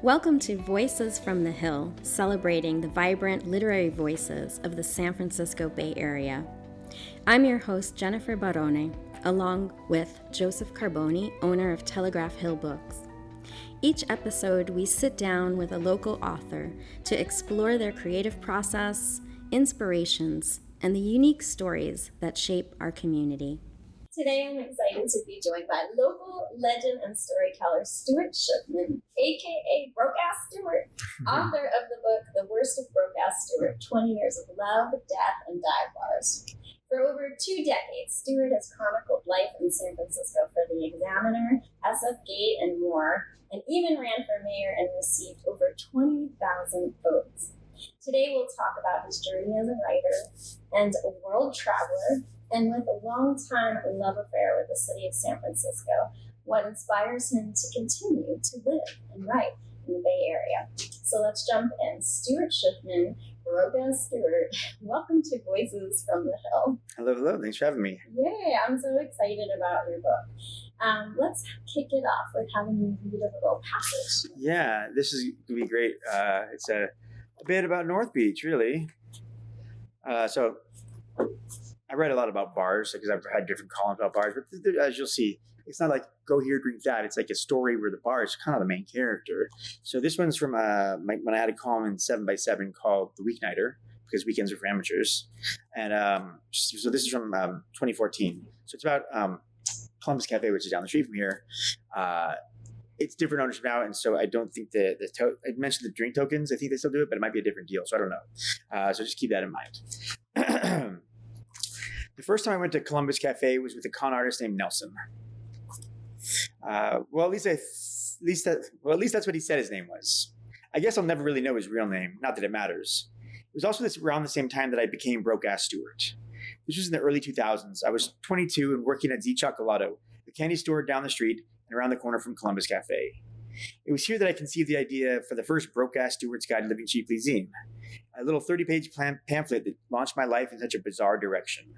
Welcome to Voices from the Hill, celebrating the vibrant literary voices of the San Francisco Bay Area. I'm your host, Jennifer Barone, along with Joseph Carboni, owner of Telegraph Hill Books. Each episode, we sit down with a local author to explore their creative process, inspirations, and the unique stories that shape our community. Today, I'm excited to be joined by local legend and storyteller Stuart Schuffman, aka Broke-Ass Stuart, author of the book The Worst of Broke-Ass Stuart, 20 Years of Love, Death, and Dive Bars. For over 2 decades, Stuart has chronicled life in San Francisco for The Examiner, SF Gate, and more, and even ran for mayor and received over 20,000 votes. Today, we'll talk about his journey as a writer and a world traveler, and with a long-time love affair with the city of San Francisco, what inspires him to continue to live and write in the Bay Area. So let's jump in. Stuart Schuffman, Broke-Ass Stuart, welcome to Voices from the Hill. Hello. Thanks for having me. Yay, I'm so excited about your book. Let's kick it off with having you read a little passage. Yeah, this is going to be great. It's a bit about North Beach, really. So I read a lot about bars because I've had different columns about bars, but as you'll see, it's not like go here, drink that. It's like a story where the bar is kind of the main character. So this one's from when I had a column in 7x7 called The Weeknighter, because weekends are for amateurs. And so this is from 2014. So it's about Columbus Cafe, which is down the street from here. It's different ownership now, and so I don't think I mentioned the drink tokens. I think they still do it, but it might be a different deal, so I don't know. So just keep that in mind. The first time I went to Columbus Cafe was with a con artist named Nelson. At least that's what he said his name was. I guess I'll never really know his real name, not that it matters. It was also around the same time that I became Broke-Ass Stuart. This was in the early 2000s. I was 22 and working at Z Chocolado, the candy store down the street and around the corner from Columbus Cafe. It was here that I conceived the idea for the first Broke-Ass Stuart's Guide to Living Cheaply zine, a little 30-page pamphlet that launched my life in such a bizarre direction.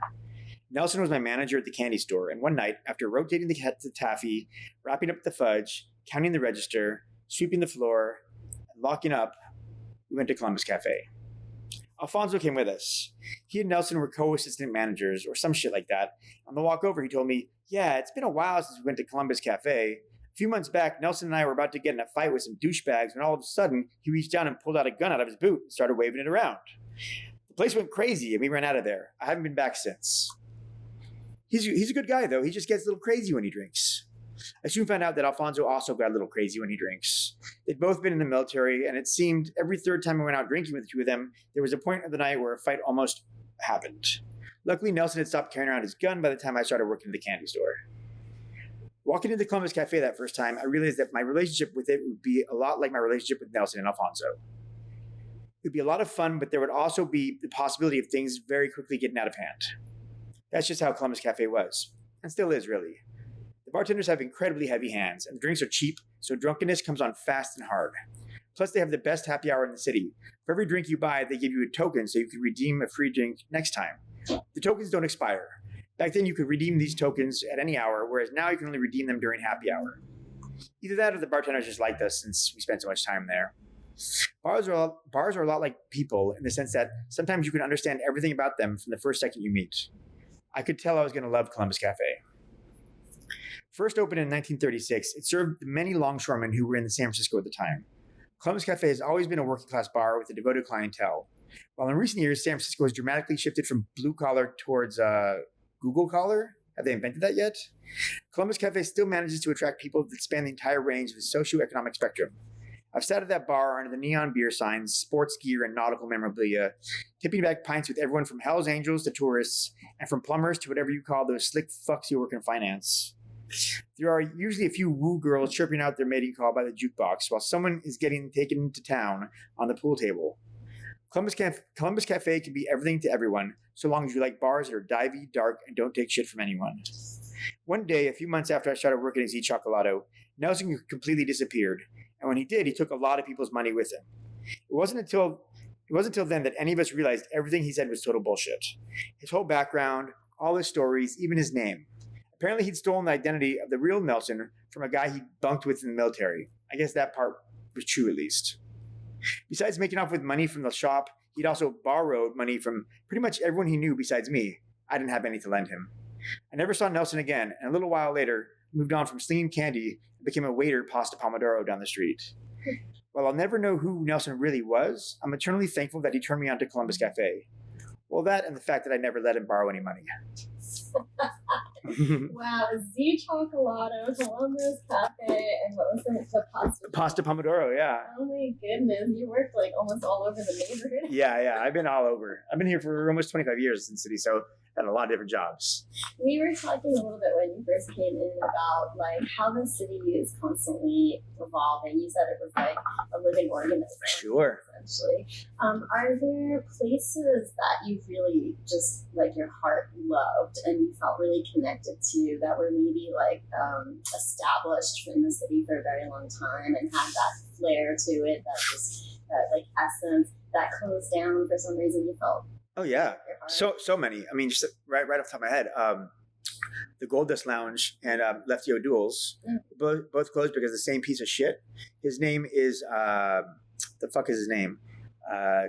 Nelson was my manager at the candy store, and one night, after rotating the taffy, wrapping up the fudge, counting the register, sweeping the floor, and locking up, we went to Columbus Cafe. Alfonso came with us. He and Nelson were co-assistant managers, or some shit like that. On the walk over, he told me, "Yeah, it's been a while since we went to Columbus Cafe. A few months back, Nelson and I were about to get in a fight with some douchebags when all of a sudden, he reached down and pulled out a gun out of his boot and started waving it around. The place went crazy, and we ran out of there. I haven't been back since." He's a good guy, though. He just gets a little crazy when he drinks. I soon found out that Alfonso also got a little crazy when he drinks. They'd both been in the military, and it seemed every third time I went out drinking with the two of them, there was a point of the night where a fight almost happened. Luckily, Nelson had stopped carrying around his gun by the time I started working at the candy store. Walking into Columbus Cafe that first time, I realized that my relationship with it would be a lot like my relationship with Nelson and Alfonso. It would be a lot of fun, but there would also be the possibility of things very quickly getting out of hand. That's just how Columbus Cafe was, and still is, really. The bartenders have incredibly heavy hands, and the drinks are cheap, so drunkenness comes on fast and hard. Plus, they have the best happy hour in the city. For every drink you buy, they give you a token so you can redeem a free drink next time. The tokens don't expire. Back then, you could redeem these tokens at any hour, whereas now you can only redeem them during happy hour. Either that or the bartenders just liked us since we spent so much time there. Bars are a lot like people in the sense that sometimes you can understand everything about them from the first second you meet. I could tell I was going to love Columbus Cafe. First opened in 1936, it served the many longshoremen who were in San Francisco at the time. Columbus Cafe has always been a working-class bar with a devoted clientele. While in recent years, San Francisco has dramatically shifted from blue-collar towards Google collar. Have they invented that yet? Columbus Cafe still manages to attract people that span the entire range of the socioeconomic spectrum. I've sat at that bar under the neon beer signs, sports gear, and nautical memorabilia, tipping back pints with everyone from Hell's Angels to tourists, and from plumbers to whatever you call those slick fucks who work in finance. There are usually a few woo girls chirping out their mating call by the jukebox while someone is getting taken to town on the pool table. Columbus Cafe can be everything to everyone, so long as you like bars that are divey, dark, and don't take shit from anyone. One day, a few months after I started working at Z Chocolado, Nelson completely disappeared, and when he did, he took a lot of people's money with him. It wasn't until then that any of us realized everything he said was total bullshit. His whole background, all his stories, even his name. Apparently, he'd stolen the identity of the real Nelson from a guy he bunked with in the military. I guess that part was true, at least. Besides making off with money from the shop, he'd also borrowed money from pretty much everyone he knew besides me. I didn't have any to lend him. I never saw Nelson again, and a little while later, moved on from slinging candy and became a waiter at Pasta Pomodoro down the street. While I'll never know who Nelson really was, I'm eternally thankful that he turned me on to Columbus Cafe. Well, that and the fact that I never let him borrow any money. Wow, Z Chocolado, Columbus Cafe, and what was it? The pasta? Pasta Pomodoro, yeah. Oh my goodness, you worked like almost all over the neighborhood. Yeah, I've been all over. I've been here for almost 25 years in the city, so I've had a lot of different jobs. We were talking a little bit when you first came in about like how the city is constantly evolving. You said it was like a living organism. Sure. Essentially. Are there places that you really just like your heart loved and you felt really connected to that were maybe like established in the city for a very long time and had that flair to it, that like essence that closed down for some reason you felt? Oh yeah, so many. I mean, just right off the top of my head, the Gold Dust Lounge and Lefty O'Doul's both closed because the same piece of shit. His name is the fuck is his name?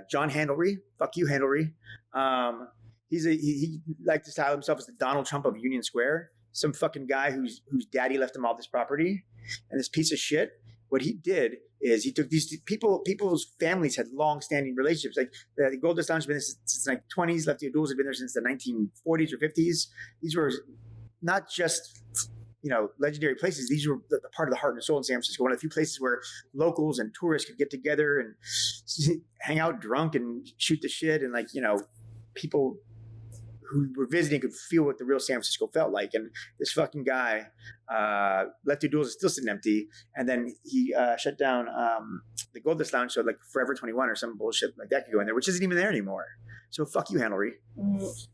John Handlery. Fuck you, Handlery. He liked to style himself as the Donald Trump of Union Square. Some fucking guy whose daddy left him all this property, and this piece of shit. What he did is he took these people's families had long-standing relationships. Like the Gold Dust Lounge has been there since the 20s. Lefty O'Doul's had been there since the 1940s or 50s. These were not just legendary places. These were the part of the heart and soul in San Francisco. One of the few places where locals and tourists could get together and hang out drunk and shoot the shit, and people who were visiting could feel what the real San Francisco felt like. And this fucking guy, Lefty O'Doul's is still sitting empty. And then he shut down the Gold Dust Lounge, so like Forever 21 or some bullshit like that could go in there, which isn't even there anymore. So fuck you, Handlery.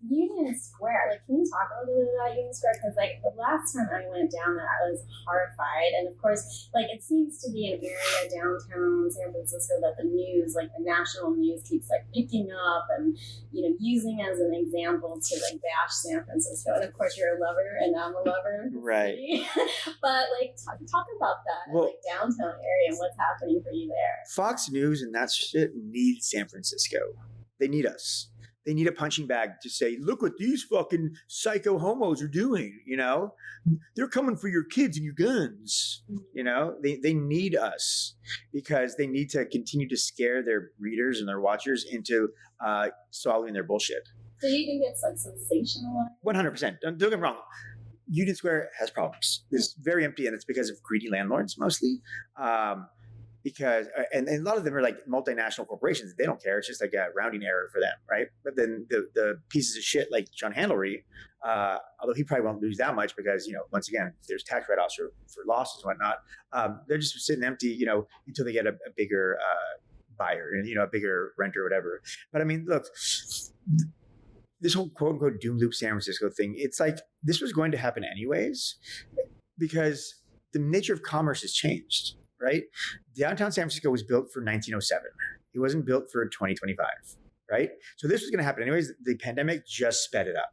Union Square, like, can you talk a little bit about Union Square? Because like the last time I went down there, I was horrified. And of course, like it seems to be an area downtown San Francisco that the news, like the national news, keeps like picking up and using as an example to like bash San Francisco. And of course, you're a lover, and I'm a lover, right? But like, talk about that, like downtown area and what's happening for you there. Fox News and that shit needs San Francisco. They need us. They need a punching bag to say, look what these fucking psycho homos are doing, They're coming for your kids and your guns, They need us because they need to continue to scare their readers and their watchers into swallowing their bullshit. So you think it's like sensationalized? 100%. Don't get me wrong. Union Square has problems. It's very empty, and it's because of greedy landlords mostly. Because and a lot of them are like multinational corporations. They don't care. It's just like a rounding error for them, right? But then the pieces of shit like John Handlery, although he probably won't lose that much because once again there's tax write-offs for losses and whatnot. They're just sitting empty, until they get a bigger buyer and a bigger renter or whatever. But I mean, look, this whole quote unquote doom loop San Francisco thing, it's like this was going to happen anyways because the nature of commerce has changed. Right? Downtown San Francisco was built for 1907. It wasn't built for 2025, right? So this was going to happen anyways. The pandemic just sped it up.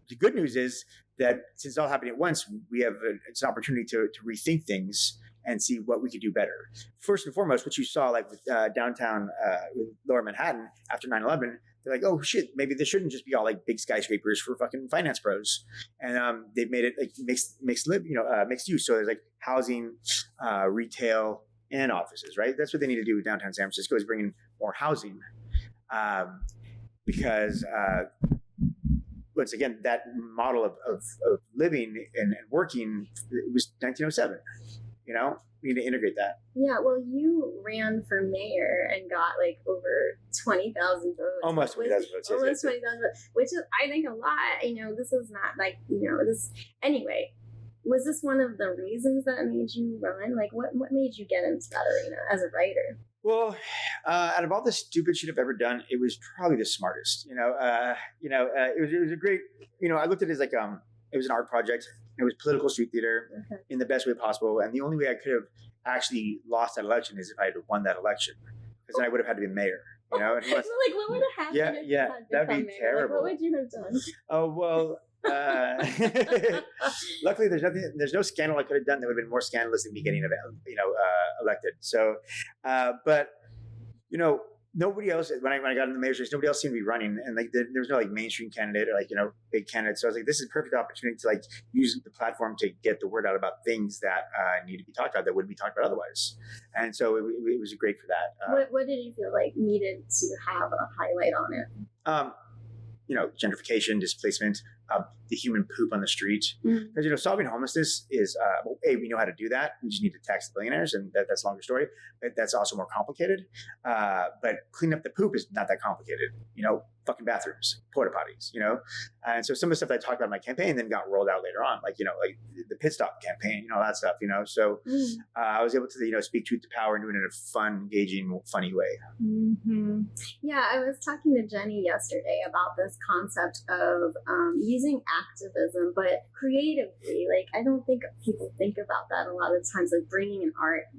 The good news is that since it's all happening at once, we have it's an opportunity to rethink things and see what we could do better. First and foremost, what you saw like with downtown with Lower Manhattan after 9/11, they're like, oh shit, maybe this shouldn't just be all like big skyscrapers for fucking finance pros. And they've made it like mixed use. So there's like housing, retail, and offices, right? That's what they need to do with downtown San Francisco is bring in more housing. Because once again, that model of living and working, it was 1907. We need to integrate that. Yeah, well, you ran for mayor and got like over 20,000 votes. Almost 20,000 votes. Almost 20,000 votes, which is, I think, a lot. This is not like, this. Anyway, was this one of the reasons that made you run? Like, what made you get into that arena as a writer? Well, out of all the stupid shit I've ever done, it was probably the smartest. It was a great. I looked at it as like it was an art project. It was political street theater in the best way possible. And the only way I could have actually lost that election is if I had won that election, because then I would have had to be mayor. And like, what would have happened? Yeah, that'd be terrible. Like, what would you have done? Oh, well, Luckily, there's no scandal I could have done that would have been more scandalous than me getting, elected. So, but nobody else, when I got in the mayor's race, nobody else seemed to be running, and like there was no like mainstream candidate or like big candidate. So I was like, this is a perfect opportunity to like use the platform to get the word out about things that need to be talked about that wouldn't be talked about otherwise. And so it was great for that. What did you feel like needed to have a highlight on it? Gentrification, displacement, the human poop on the street. Because, solving homelessness is, we know how to do that. We just need to tax the billionaires, and that's a longer story. But that's also more complicated. But cleaning up the poop is not that complicated. Fucking bathrooms, porta potties, And so some of the stuff that I talked about in my campaign then got rolled out later on, like the pit stop campaign, all that stuff, So I was able to, speak truth to power and do it in a fun, engaging, funny way. Mm-hmm. Yeah, I was talking to Jenny yesterday about this concept of using activism, but creatively. Like, I don't think people think about that a lot of times, like bringing your art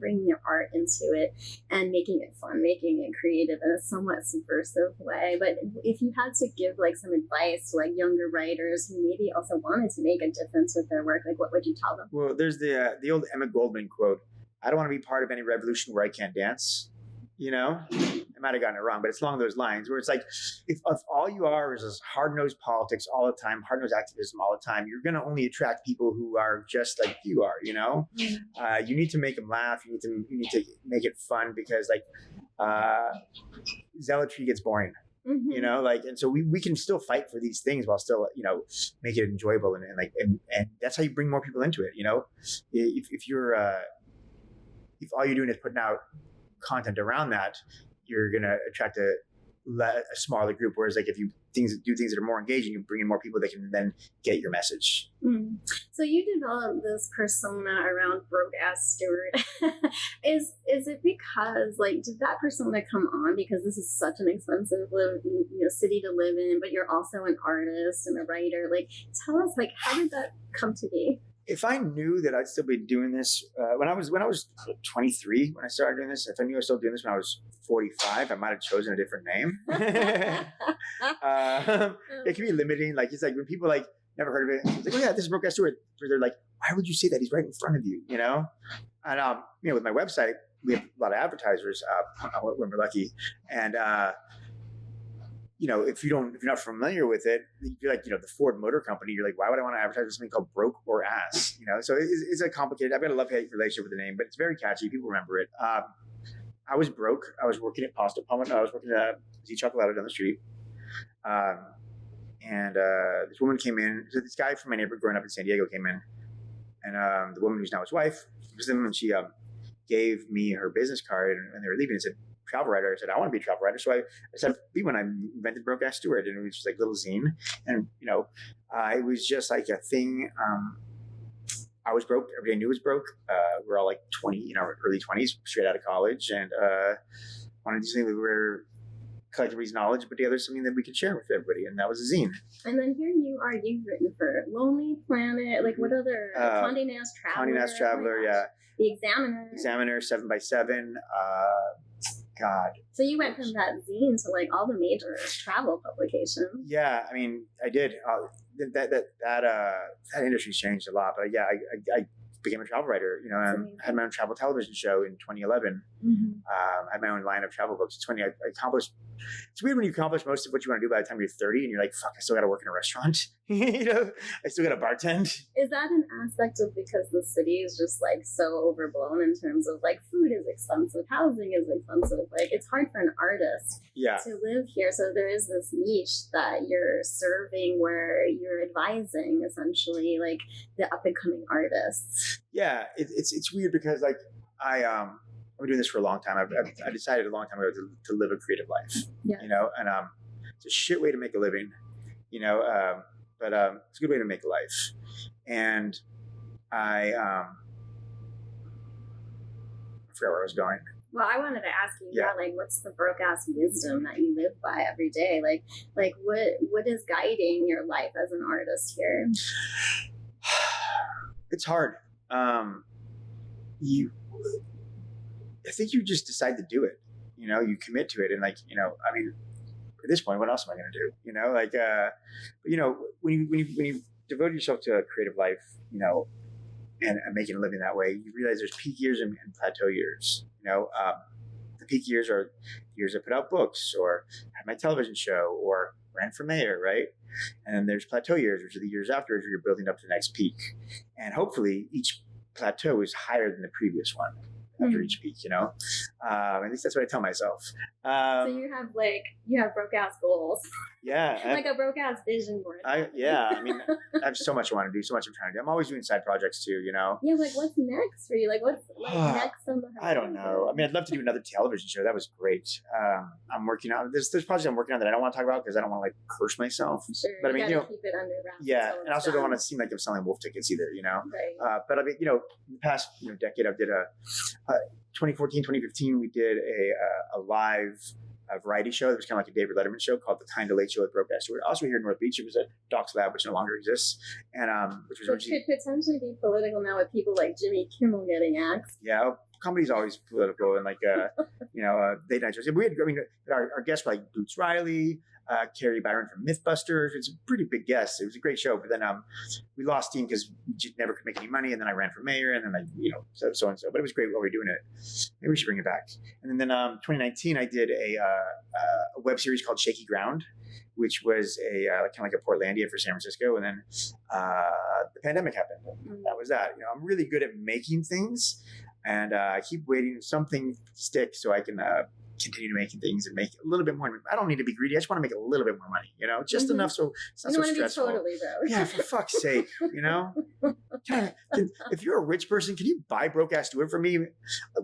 into it and making it fun, making it creative in a somewhat subversive way. But if you had to give like some advice to like younger writers who maybe also wanted to make a difference with their work, like what would you tell them? Well, there's the old Emma Goldman quote: "I don't want to be part of any revolution where I can't dance." I might have gotten it wrong, but it's along those lines where it's like, if all you are is this hard-nosed politics all the time, hard-nosed activism all the time, you're going to only attract people who are just like you are, You need to make them laugh. You need to make it fun, because like zealotry gets boring. And so we can still fight for these things while still, make it enjoyable. And that's how you bring more people into it. If all you're doing is putting out content around that, you're going to attract a smaller group. Whereas like if you do things that are more engaging, you bring in more people that can then get your message. So you developed this persona around Broke-Ass Stuart. Is it because like, did that persona come on because this is such an expensive city to live in, but you're also an artist and a writer? Like, tell us, like, how did that come to be? If I knew that I'd still be doing this when I was 23 when I started doing this, if I knew I was still doing this when I was 45, I might have chosen a different name. It can be limiting. Like, it's like when people like never heard of it, it's like, oh yeah, this is Broke-Ass Stuart. They're like, why would you say that? He's right in front of you, And with my website, we have a lot of advertisers when we're lucky, and if you're not familiar with it, you're like, the Ford Motor Company, you're like, why would I want to advertise with something called Broke or Ass? So it's a complicated, I've got a love-hate relationship with the name, but it's very catchy. People remember it. I was broke. I was working at Pasta Pomona. I was working at Z Chocolate down the street. And this woman came in. So this guy from my neighborhood growing up in San Diego came in. And the woman who's now his wife was him, and she gave me her business card, and they were leaving and said, travel writer. I said, I want to be a travel writer. So I said, be when I invented Broke-Ass Stuart, and it was just like little zine. And, it was just like a thing. I was broke. Everybody I knew was broke. We're all like 20, early 20s, straight out of college, and wanted to do something that we were collecting everybody's knowledge, but together something that we could share with everybody, and that was a zine. And then here you are. You've written for Lonely Planet. Like, what other? Condé Nast Traveler. Condé Nast Traveler, yeah. The Examiner. 7x7. God. So you went from that zine to like all the major travel publications. Yeah, I mean, I did. That industry's changed a lot, but yeah, I became a travel writer. And had my own travel television show in 2011. I had my own line of travel books. It's funny. I accomplished. It's weird when you accomplish most of what you want to do by the time you're 30, and you're like, "Fuck, I still got to work in a restaurant." I still got to bartend. Is that an aspect of because the city is just like so overblown in terms of like food is expensive, housing is expensive. Like, it's hard for an artist to live here. So there is this niche that you're serving where you're advising essentially like the up and coming artists. Yeah, it's weird because like I've been doing this for a long time. I decided a long time ago to live a creative life, and it's a shit way to make a living, but it's a good way to make a life. And I forgot where I was going. Well, I wanted to ask you, like, what's the broke-ass wisdom that you live by every day? Like what is guiding your life as an artist here? It's hard. I think you just decide to do it. You commit to it, and like, I mean, at this point, what else am I going to do? When you devote yourself to a creative life, and making a living that way, you realize there's peak years and plateau years. The peak years are years I put out books or had my television show or ran for mayor, right? And then there's plateau years, which are the years afterwards where you're building up to the next peak. And hopefully each plateau is higher than the previous one after each peak, at least that's what I tell myself. So you have broke-ass goals. Yeah. Like a broke-ass vision board. I have so much I want to do, so much I'm trying to do. I'm always doing side projects too, Yeah, like what's next for you? Like what's next on the horizon? I don't know. I mean, I'd love to do another television show. That was great. I'm working on, there's projects I'm working on that I don't want to talk about because I don't want to like curse myself. Sure, but I mean, keep it under wraps. Yeah, and I also don't want to seem like I'm selling wolf tickets either, Right. But I mean, the past decade I did 2014, 2015, we did a live variety show that was kind of like a David Letterman show called The Time to Late Show with Broke-Ass Stuart. Also here in North Beach, it was a Doc's Lab, which no longer exists, and which was could potentially be political now with people like Jimmy Kimmel getting axed. Yeah, comedy's always political and like late night shows. We had, our guests were like Boots Riley, Carrie Byron from MythBusters. It's a pretty big guest. It was a great show, but then we lost steam because we just never could make any money. And then I ran for mayor, and then so and so. But it was great while we were doing it. Maybe we should bring it back. And then 2019, I did a web series called Shaky Ground, which was kind of like a Portlandia for San Francisco. And then the pandemic happened. That was that. I'm really good at making things, and I keep waiting something to stick so I can continue making things and make a little bit more. I don't need to be greedy. I just want to make a little bit more money, just enough so it's not so stressful. You don't want to be totally broke. Yeah, for fuck's sake, If you're a rich person, can you buy Broke-Ass Stuart for me?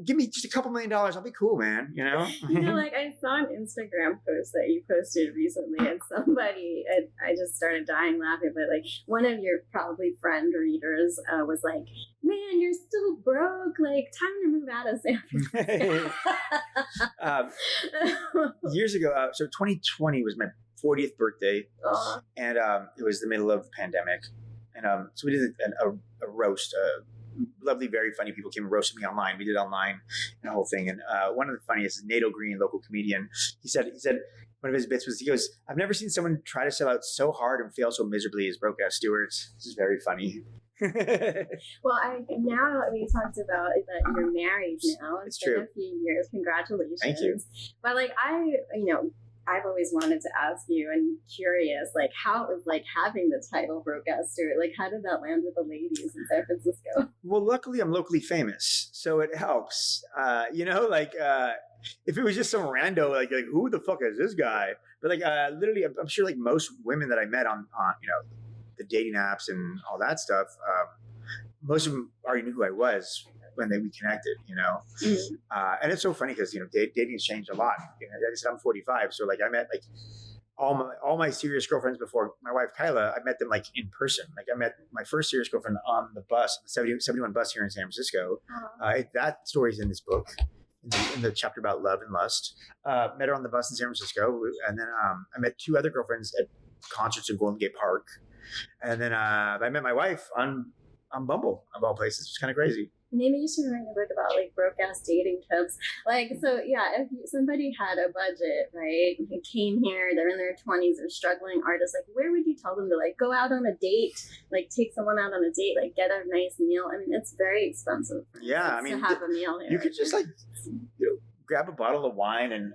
Give me just a couple $1 million. I'll be cool, man. Like I saw an Instagram post that you posted recently, and somebody, I just started dying laughing, but like one of your probably friend readers was like, man, you're still broke. Like, time to move out of San Francisco. Years ago, so 2020 was my 40th birthday, and it was the middle of the pandemic, and so we did a roast. Lovely, very funny people came and roasted me online. We did online and the whole thing, and one of the funniest is Nato Green, local comedian. He said one of his bits was, he goes, "I've never seen someone try to sell out so hard and fail so miserably as Broke-Ass Stuart." This is very funny. Well, now we talked about that you're married now. It's been true. a few years. Congratulations. Thank you. But like I've always wanted to ask you, and curious, like how it was like having the title Broke-Ass Stuart. Like how did that land with the ladies in San Francisco? Well, luckily I'm locally famous, so it helps. If it was just some rando, like who the fuck is this guy? But literally, I'm sure like most women that I met on the dating apps and all that stuff, most of them already knew who I was when we connected, and it's so funny because dating has changed a lot. Like I said, I'm 45, so like I met like all my serious girlfriends before my wife Kyla. I met them like in person. Like I met my first serious girlfriend on the bus, the 71 bus here in San Francisco. That story's in this book, in the chapter about love and lust. Met her on the bus in San Francisco, and then I met two other girlfriends at concerts in Golden Gate Park. And then I met my wife on Bumble, of all places. It's kind of crazy. Maybe you should write a book about like broke-ass dating tips. Like, so yeah, if somebody had a budget, right? They came here, they're in their 20s, they're struggling artists. Like, where would you tell them to like go out on a date? Like, take someone out on a date, like get a nice meal. I mean, it's very expensive. Yeah, to have a meal here. You could just like grab a bottle of wine and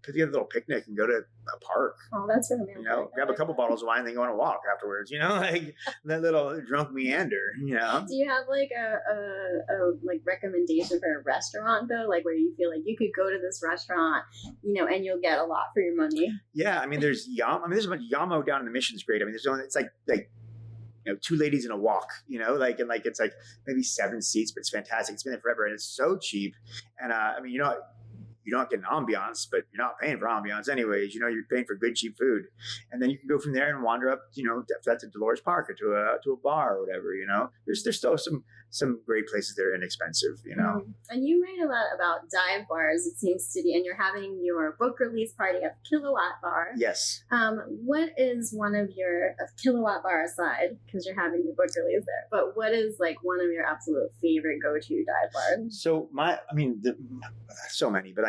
put together a little picnic and go to a park. Oh, that's romantic. Grab a couple bottles of wine and then go on a walk afterwards. Like that little drunk meander. Do you have like a like recommendation for a restaurant though, like where you feel like you could go to this restaurant, and you'll get a lot for your money? Yeah, I mean, there's there's a bunch of Yamo down in the Mission's great. I mean, it's like two ladies in a walk, it's like maybe 7 seats, but it's fantastic. It's been there forever and it's so cheap. And you don't get an ambiance, but you're not paying for ambiance anyways. You're paying for good, cheap food. And then you can go from there and wander up, if that's at Dolores Park or to a bar or whatever, There's still some great places that are inexpensive, And you write a lot about dive bars, it seems to be, and you're having your book release party at Kilowatt Bar. Yes. What is one of your Kilowatt Bar aside, because you're having your book release there, but what is like one of your absolute favorite go-to dive bars? So so many, but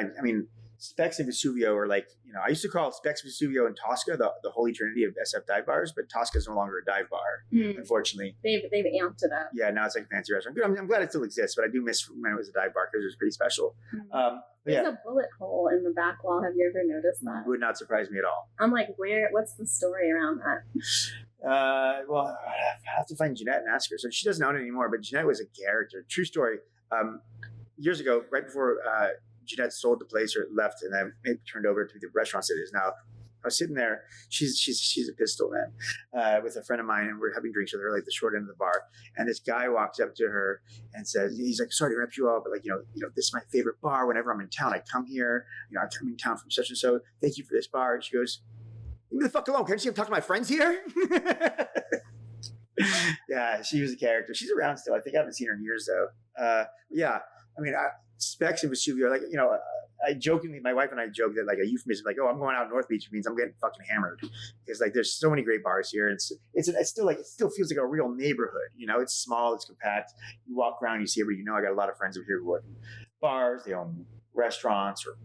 Specs and Vesuvio are like, I used to call Specs, Vesuvio, and Tosca the holy trinity of SF dive bars, but Tosca is no longer a dive bar, unfortunately. They've amped it up. Yeah, now it's like a fancy restaurant. I'm glad it still exists, but I do miss when it was a dive bar because it was pretty special. There's a bullet hole in the back wall. Have you ever noticed that? Would not surprise me at all. I'm like, what's the story around that? Well, I have to find Jeanette and ask her. So she doesn't own it anymore, but Jeanette was a character. True story. Years ago, right before Jeanette sold the place or left, and then it turned over to the restaurant that it is now. I was sitting there. She's a pistol, man, with a friend of mine, and we're having drinks with her, like the short end of the bar. And this guy walks up to her and says, he's like, sorry to interrupt you all, but like, this is my favorite bar. Whenever I'm in town, I come here. I come in town from such and so. Thank you for this bar. And she goes, leave me the fuck alone. Can't you see I'm talking to my friends here? Yeah, she was a character. She's around still. I think I haven't seen her in years though. Yeah, I mean, Specs and Vesuvio, like, I jokingly, my wife and I joke that like a euphemism, like, oh, I'm going out North Beach means I'm getting fucking hammered, because like there's so many great bars here. It's still like, it still feels like a real neighborhood. It's small, it's compact. You walk around, you see everybody. I got a lot of friends over here who work in bars. They own restaurants or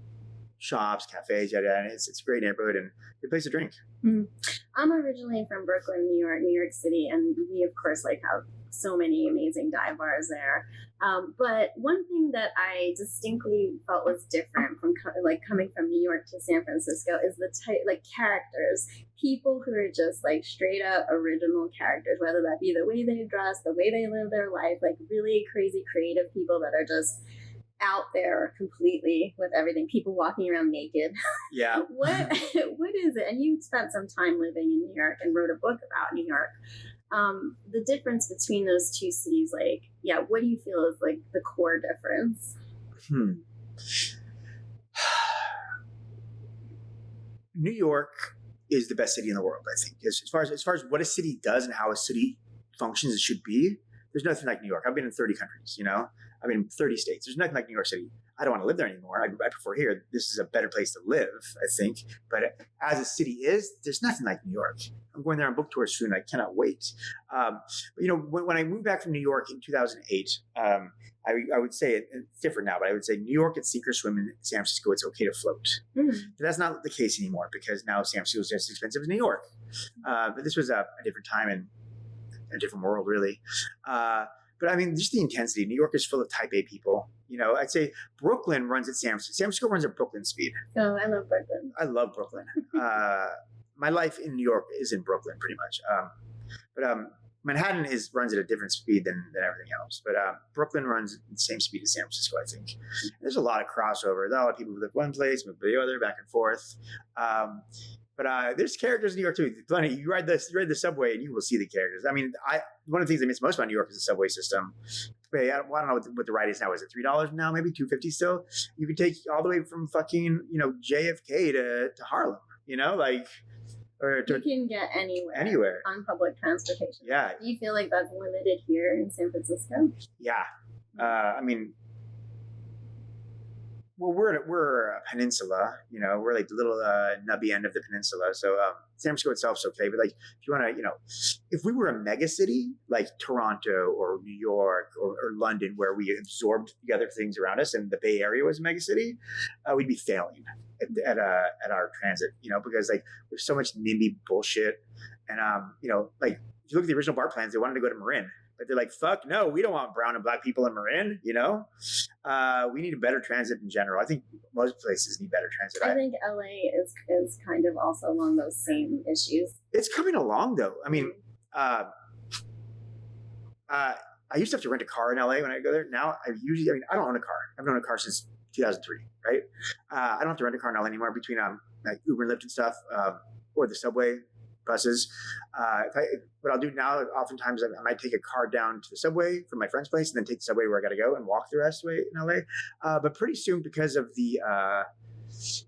shops, cafes, yada. And it's a great neighborhood and good place to drink. I'm originally from Brooklyn, New York City, and we of course like have so many amazing dive bars there. But one thing that I distinctly felt was different from coming from New York to San Francisco is the type, like, characters, people who are just like straight up original characters, whether that be the way they dress, the way they live their life, like really crazy creative people that are just out there completely with everything. People walking around naked. Yeah. What is it? And you spent some time living in New York and wrote a book about New York. The difference between those two cities, like, yeah, what do you feel is like the core difference? New York is the best city in the world, I think. As far as what a city does and how a city functions, it should be. There's nothing like New York. I've been in 30 countries, I've been in 30 states. There's nothing like New York City. I don't want to live there anymore. I prefer here. This is a better place to live, I think. But as a city there's nothing like New York. I'm going there on book tour soon. I cannot wait. When I moved back from New York in 2008, I would say it's different now, but I would say New York, it's sink or swim. In San Francisco, it's okay to float. But that's not the case anymore, because now San Francisco is just as expensive as New York. But this was a different time and a different world, really. But I mean, just the intensity. New York is full of type A people. I'd say Brooklyn runs at San Francisco. San Francisco runs at Brooklyn speed. Oh, I love Brooklyn. I love Brooklyn. My life in New York is in Brooklyn, pretty much. But Manhattan runs at a different speed than everything else. But Brooklyn runs at the same speed as San Francisco, I think. There's a lot of crossover. There's a lot of people who live one place, move to the other, back and forth. But there's characters in New York too. Plenty. You ride the subway and you will see the characters. I mean, one of the things I miss most about New York is the subway system. I don't know what the ride is now. Is it $3 now? Maybe $2.50 still. You can take all the way from fucking JFK to Harlem. Or you can get anywhere on public transportation. Yeah. Do you feel like that's limited here in San Francisco? Yeah. I mean, well, we're a peninsula, we're like the little nubby end of the peninsula. So San Francisco itself is okay. But like, if you want to, if we were a mega city like Toronto or New York or London, where we absorbed the other things around us, and the Bay Area was a mega city, we'd be failing at our transit, because like there's so much NIMBY bullshit. And, like if you look at the original BART plans, they wanted to go to Marin. But they're like, fuck no, we don't want brown and black people in Marin, We need a better transit in general. I think most places need better transit. I think LA is kind of also along those same issues. It's coming along, though. I mean, I used to have to rent a car in LA when I go there. Now, I don't own a car. I've owned a car since 2003, right? I don't have to rent a car in LA anymore between like Uber and Lyft and stuff, or the subway, buses. What I'll do now, oftentimes I might take a car down to the subway from my friend's place and then take the subway where I got to go and walk the rest of the way in LA. But pretty soon, because of the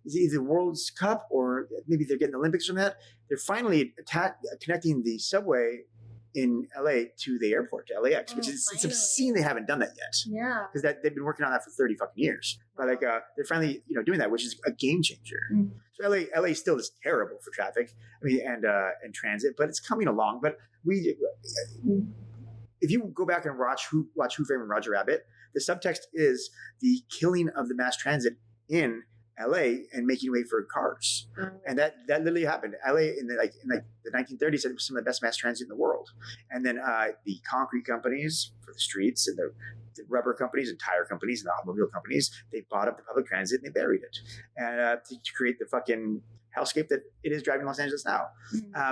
either World Cup or maybe they're getting the Olympics from that, they're finally connecting the subway in LA to the airport, to LAX, which is it's obscene they haven't done that yet. Yeah. Because they've been working on that for 30 fucking years. But like they're finally, doing that, which is a game changer. So LA still is terrible for traffic, and transit, but it's coming along. But if you go back and watch Who Framed Roger Rabbit, the subtext is the killing of the mass transit in LA and making way for cars. And that literally happened. LA in the 1930s, it was some of the best mass transit in the world. And then the concrete companies for the streets and the rubber companies and tire companies and the automobile companies, they bought up the public transit and they buried it. And to create the fucking hellscape that it is driving Los Angeles now.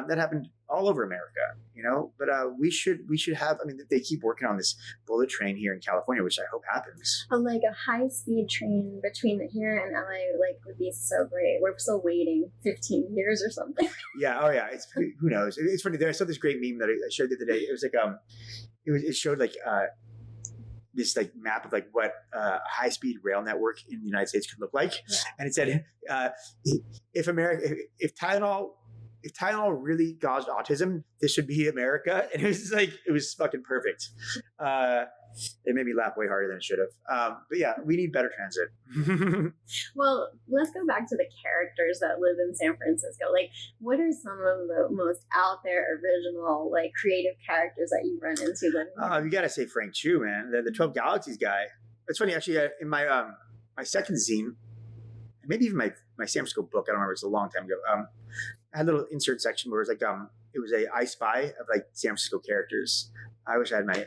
That happened all over America, you know, but we should have, I mean, they keep working on this bullet train here in California, which I hope happens. Like a high-speed train between here and LA, like, would be so great. We're still waiting 15 years or something. Yeah. Oh yeah. It's, who knows? It's funny. I saw this great meme that I showed the other day. It was like, it showed like, this like map of like what a high-speed rail network in the United States could look like. Yeah. And it said, if Tylenol really caused autism, this should be America. And it was fucking perfect. It made me laugh way harder than it should have. But yeah, we need better transit. Well, let's go back to the characters that live in San Francisco. Like, what are some of the most out there, original, like creative characters that you run into living here? You gotta say Frank Chu, man, the 12 Galaxies guy. It's funny, actually, in my my second zine, and maybe even my San Francisco book, I don't remember, it's a long time ago. I had a little insert section where it was like, it was a I Spy of like San Francisco characters. I wish I had my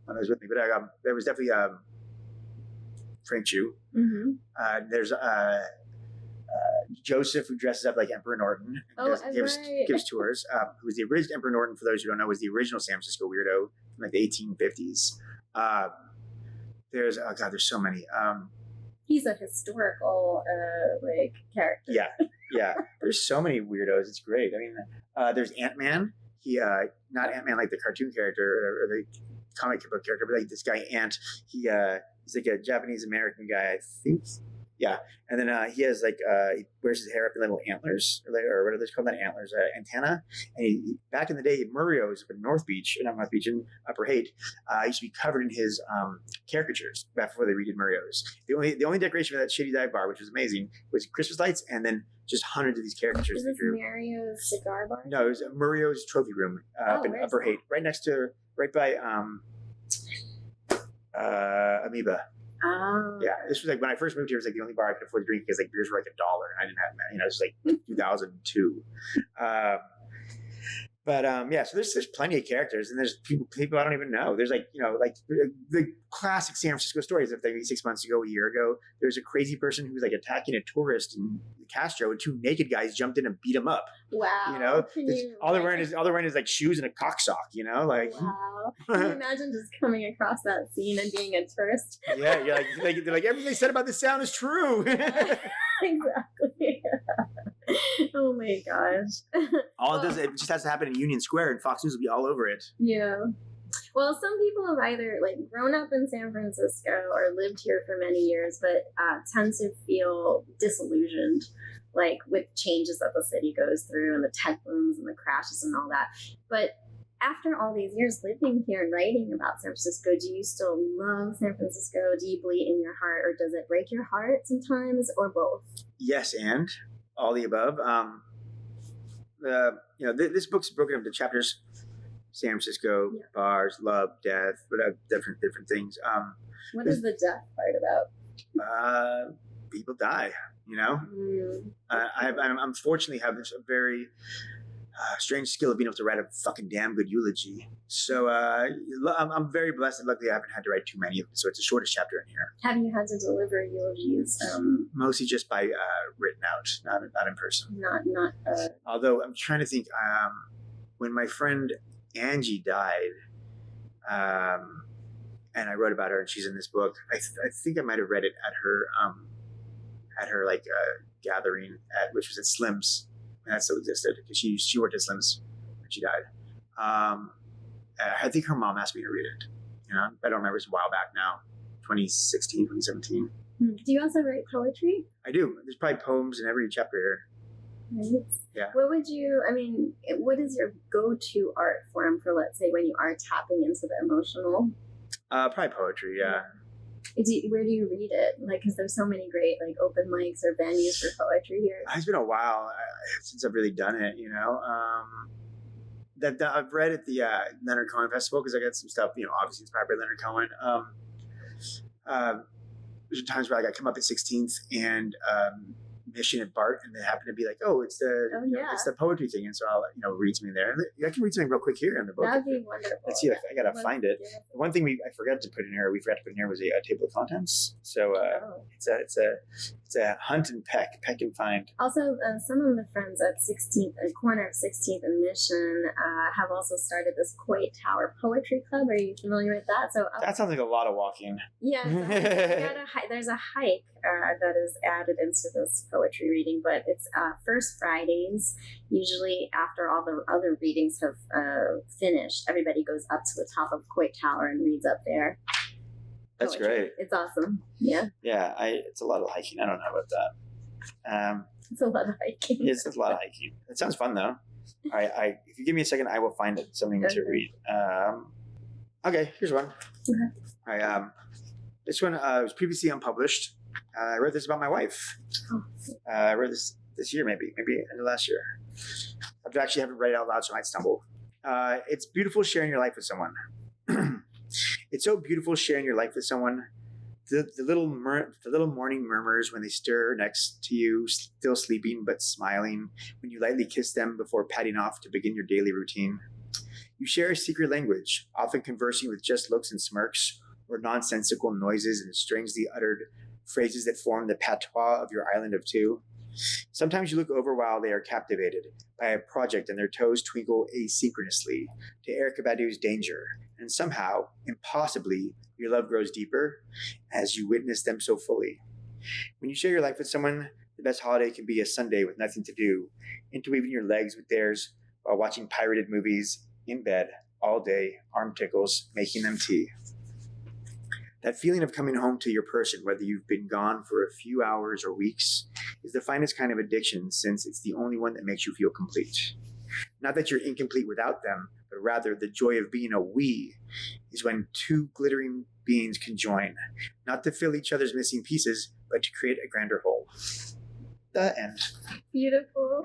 one of those with me, but there was definitely Frank Chu. Mm-hmm. There's Joseph, who dresses up like Emperor Norton and gives tours. Who was the original Emperor Norton? For those who don't know, was the original San Francisco weirdo from like the 1850s. There's there's so many. He's a historical like character. Yeah. There's so many weirdos. It's great. I mean, there's Ant-Man. He not Ant-Man like the cartoon character or the comic book character, but like this guy Ant. He's like a Japanese American guy, I think. Yeah, and then he has like he wears his hair up in little antlers, or what are they called? Not antlers, antenna. And back in the day, Murrio's up in in Upper Haight, used to be covered in his caricatures back before they redid Murrio's. The only decoration for that shitty dive bar, which was amazing, was Christmas lights, and then just hundreds of these caricatures. Is this Murrio's cigar bar? No, it was Murrio's trophy room up in Upper Haight, right by Amoeba. Oh. Yeah, this was like when I first moved here. It was like the only bar I could afford to drink because like beers were like $1, and I didn't have, it was like 2002. Yeah, so there's plenty of characters, and there's people I don't even know. There's like like the classic San Francisco stories of like 6 months ago, a year ago. There's a crazy person who was like attacking a tourist in Castro, and two naked guys jumped in and beat him up. Wow! All they're wearing is like shoes and a cock sock. Like wow! Can you imagine just coming across that scene and being a tourist? Yeah, you're they're like everything they said about this sound is true. Exactly. Oh my gosh. It just has to happen in Union Square, and Fox News will be all over it. Yeah. Well, some people have either like grown up in San Francisco or lived here for many years, but tend to feel disillusioned, like with changes that the city goes through and the tech booms and the crashes and all that. But after all these years living here and writing about San Francisco, do you still love San Francisco deeply in your heart, or does it break your heart sometimes, or both? Yes, and all the above. This book's broken up into chapters: San Francisco, bars, love, death, different things. What is the death part about? People die. I'm fortunately have this very strange skill of being able to write a fucking damn good eulogy. So I'm very blessed, and luckily I haven't had to write too many of them. So it's the shortest chapter in here. Have you had to deliver eulogies? Mostly just by written out, not in person. Not. Although I'm trying to think. When my friend Angie died, and I wrote about her, and she's in this book. I think I might have read it at her like gathering which was at Slim's. And that still existed because she worked at Slim's when she died. I think her mom asked me to read it. I don't remember. It's a while back now, 2016, 2017. Do you also write poetry? I do. There's probably poems in every chapter here. Right. Yeah. What is your go-to art form for, let's say, when you are tapping into the emotional? Probably poetry, yeah. Where do you read it? Like, because there's so many great like open mics or venues for poetry here. It's been a while since I've really done it. That I've read at the Leonard Cohen Festival because I got some stuff. Obviously inspired by Leonard Cohen. There's times where I come up at 16th and Mission at Bart, and they happen to be like, oh, it's the it's the poetry thing, and so I'll read something there. And I can read something real quick here in the book. That'd be wonderful. Let's see, I gotta find it. The one thing I forgot to put in here was a table of contents. So it's a hunt and peck and find. Also, some of the friends at 16th and corner of 16th and Mission have also started this Coit Tower Poetry Club. Are you familiar with that? So that sounds like a lot of walking. Yeah, there's a hike that is added into this poetry reading, but it's first Fridays. Usually after all the other readings have finished, everybody goes up to the top of Coit Tower and reads up there. That's great. It's awesome. Yeah. Yeah, it's a lot of hiking. I don't know about that. It's a lot of hiking. It's a lot of hiking. It sounds fun though. All right, if you give me a second, I will find something to read. Okay, here's one. Okay. All right, this one was previously unpublished. I wrote this about my wife. Oh. I wrote this year, maybe end of last year. I actually haven't read it out loud, so I might stumble. It's beautiful sharing your life with someone. It's so beautiful sharing your life with someone. The little morning murmurs when they stir next to you, still sleeping but smiling, when you lightly kiss them before padding off to begin your daily routine. You share a secret language, often conversing with just looks and smirks, or nonsensical noises and strangely uttered phrases that form the patois of your island of two. Sometimes you look over while they are captivated by a project and their toes twinkle asynchronously to Erykah Badu's Danger, and somehow, impossibly, your love grows deeper as you witness them so fully. When you share your life with someone, the best holiday can be a Sunday with nothing to do, interweaving your legs with theirs while watching pirated movies in bed all day, arm tickles, making them tea. That feeling of coming home to your person, whether you've been gone for a few hours or weeks, is the finest kind of addiction, since it's the only one that makes you feel complete. Not that you're incomplete without them, but rather the joy of being a we is when two glittering beings can join, not to fill each other's missing pieces, but to create a grander whole. The end. Beautiful.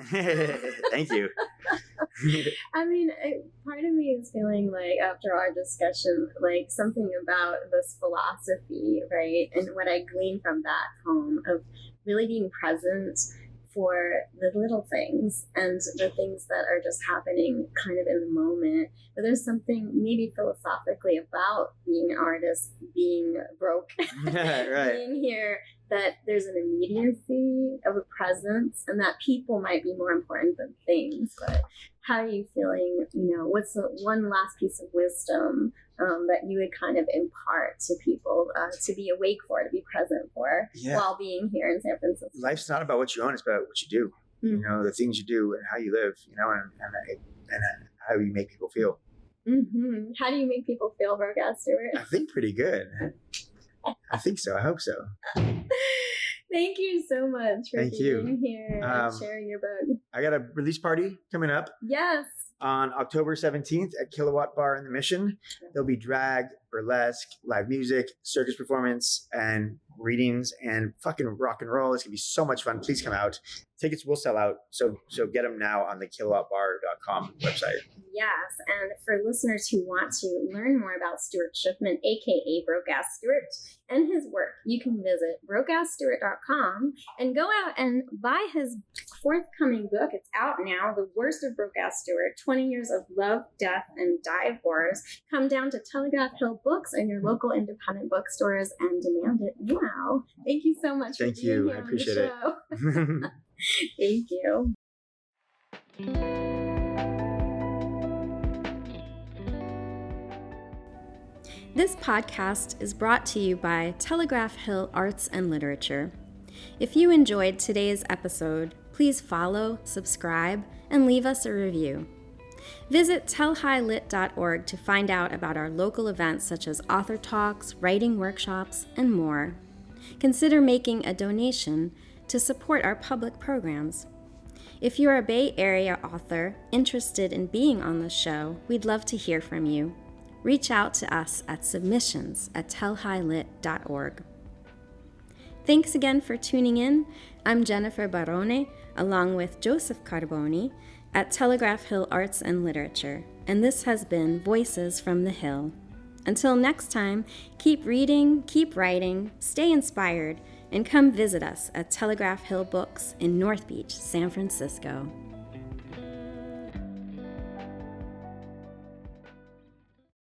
Thank you. I mean, part of me is feeling like after our discussion, like something about this philosophy, right? And what I glean from that poem of really being present for the little things and the things that are just happening kind of in the moment. But there's something maybe philosophically about being an artist, being broke, right. being here, that there's an immediacy of a presence, and that people might be more important than things. But how are you feeling? What's the one last piece of wisdom that you would kind of impart to people to be awake for, to be present for, while being here in San Francisco? Life's not about what you own; it's about what you do. Mm-hmm. The things you do and how you live. And how you make people feel. Mm-hmm. How do you make people feel, Broke-Ass Stuart? I think pretty good. I think so. I hope so. Thank you so much for being here and sharing your book. I got a release party coming up. Yes. On October 17th at Kilowatt Bar in the Mission. There'll be drag, burlesque, live music, circus performance, and readings, and fucking rock and roll. It's going to be so much fun. Please come out. Tickets will sell out, so get them now on the kilowattbar.com website. Yes, and for listeners who want to learn more about Stuart Schuffman, a.k.a. Broke-Ass Stuart, and his work, you can visit brokeassstuart.com and go out and buy his forthcoming book. It's out now, The Worst of Broke-Ass Stuart, 20 Years of Love, Death, and Dive Horrors. Come down to Telegraph Hill Books and your local independent bookstores and demand it now. Thank you so much for being here. I appreciate it. Thank you. This podcast is brought to you by Telegraph Hill Arts and Literature. If you enjoyed today's episode, please follow, subscribe, and leave us a review. Visit tellhighlit.org to find out about our local events such as author talks, writing workshops, and more. Consider making a donation to support our public programs. If you're a Bay Area author interested in being on the show, we'd love to hear from you. Reach out to us at submissions@tellhighlit.org. Thanks again for tuning in. I'm Jennifer Barone, along with Joseph Carboni at Telegraph Hill Arts and Literature, and this has been Voices from the Hill. Until next time, keep reading, keep writing, stay inspired, and come visit us at Telegraph Hill Books in North Beach, San Francisco.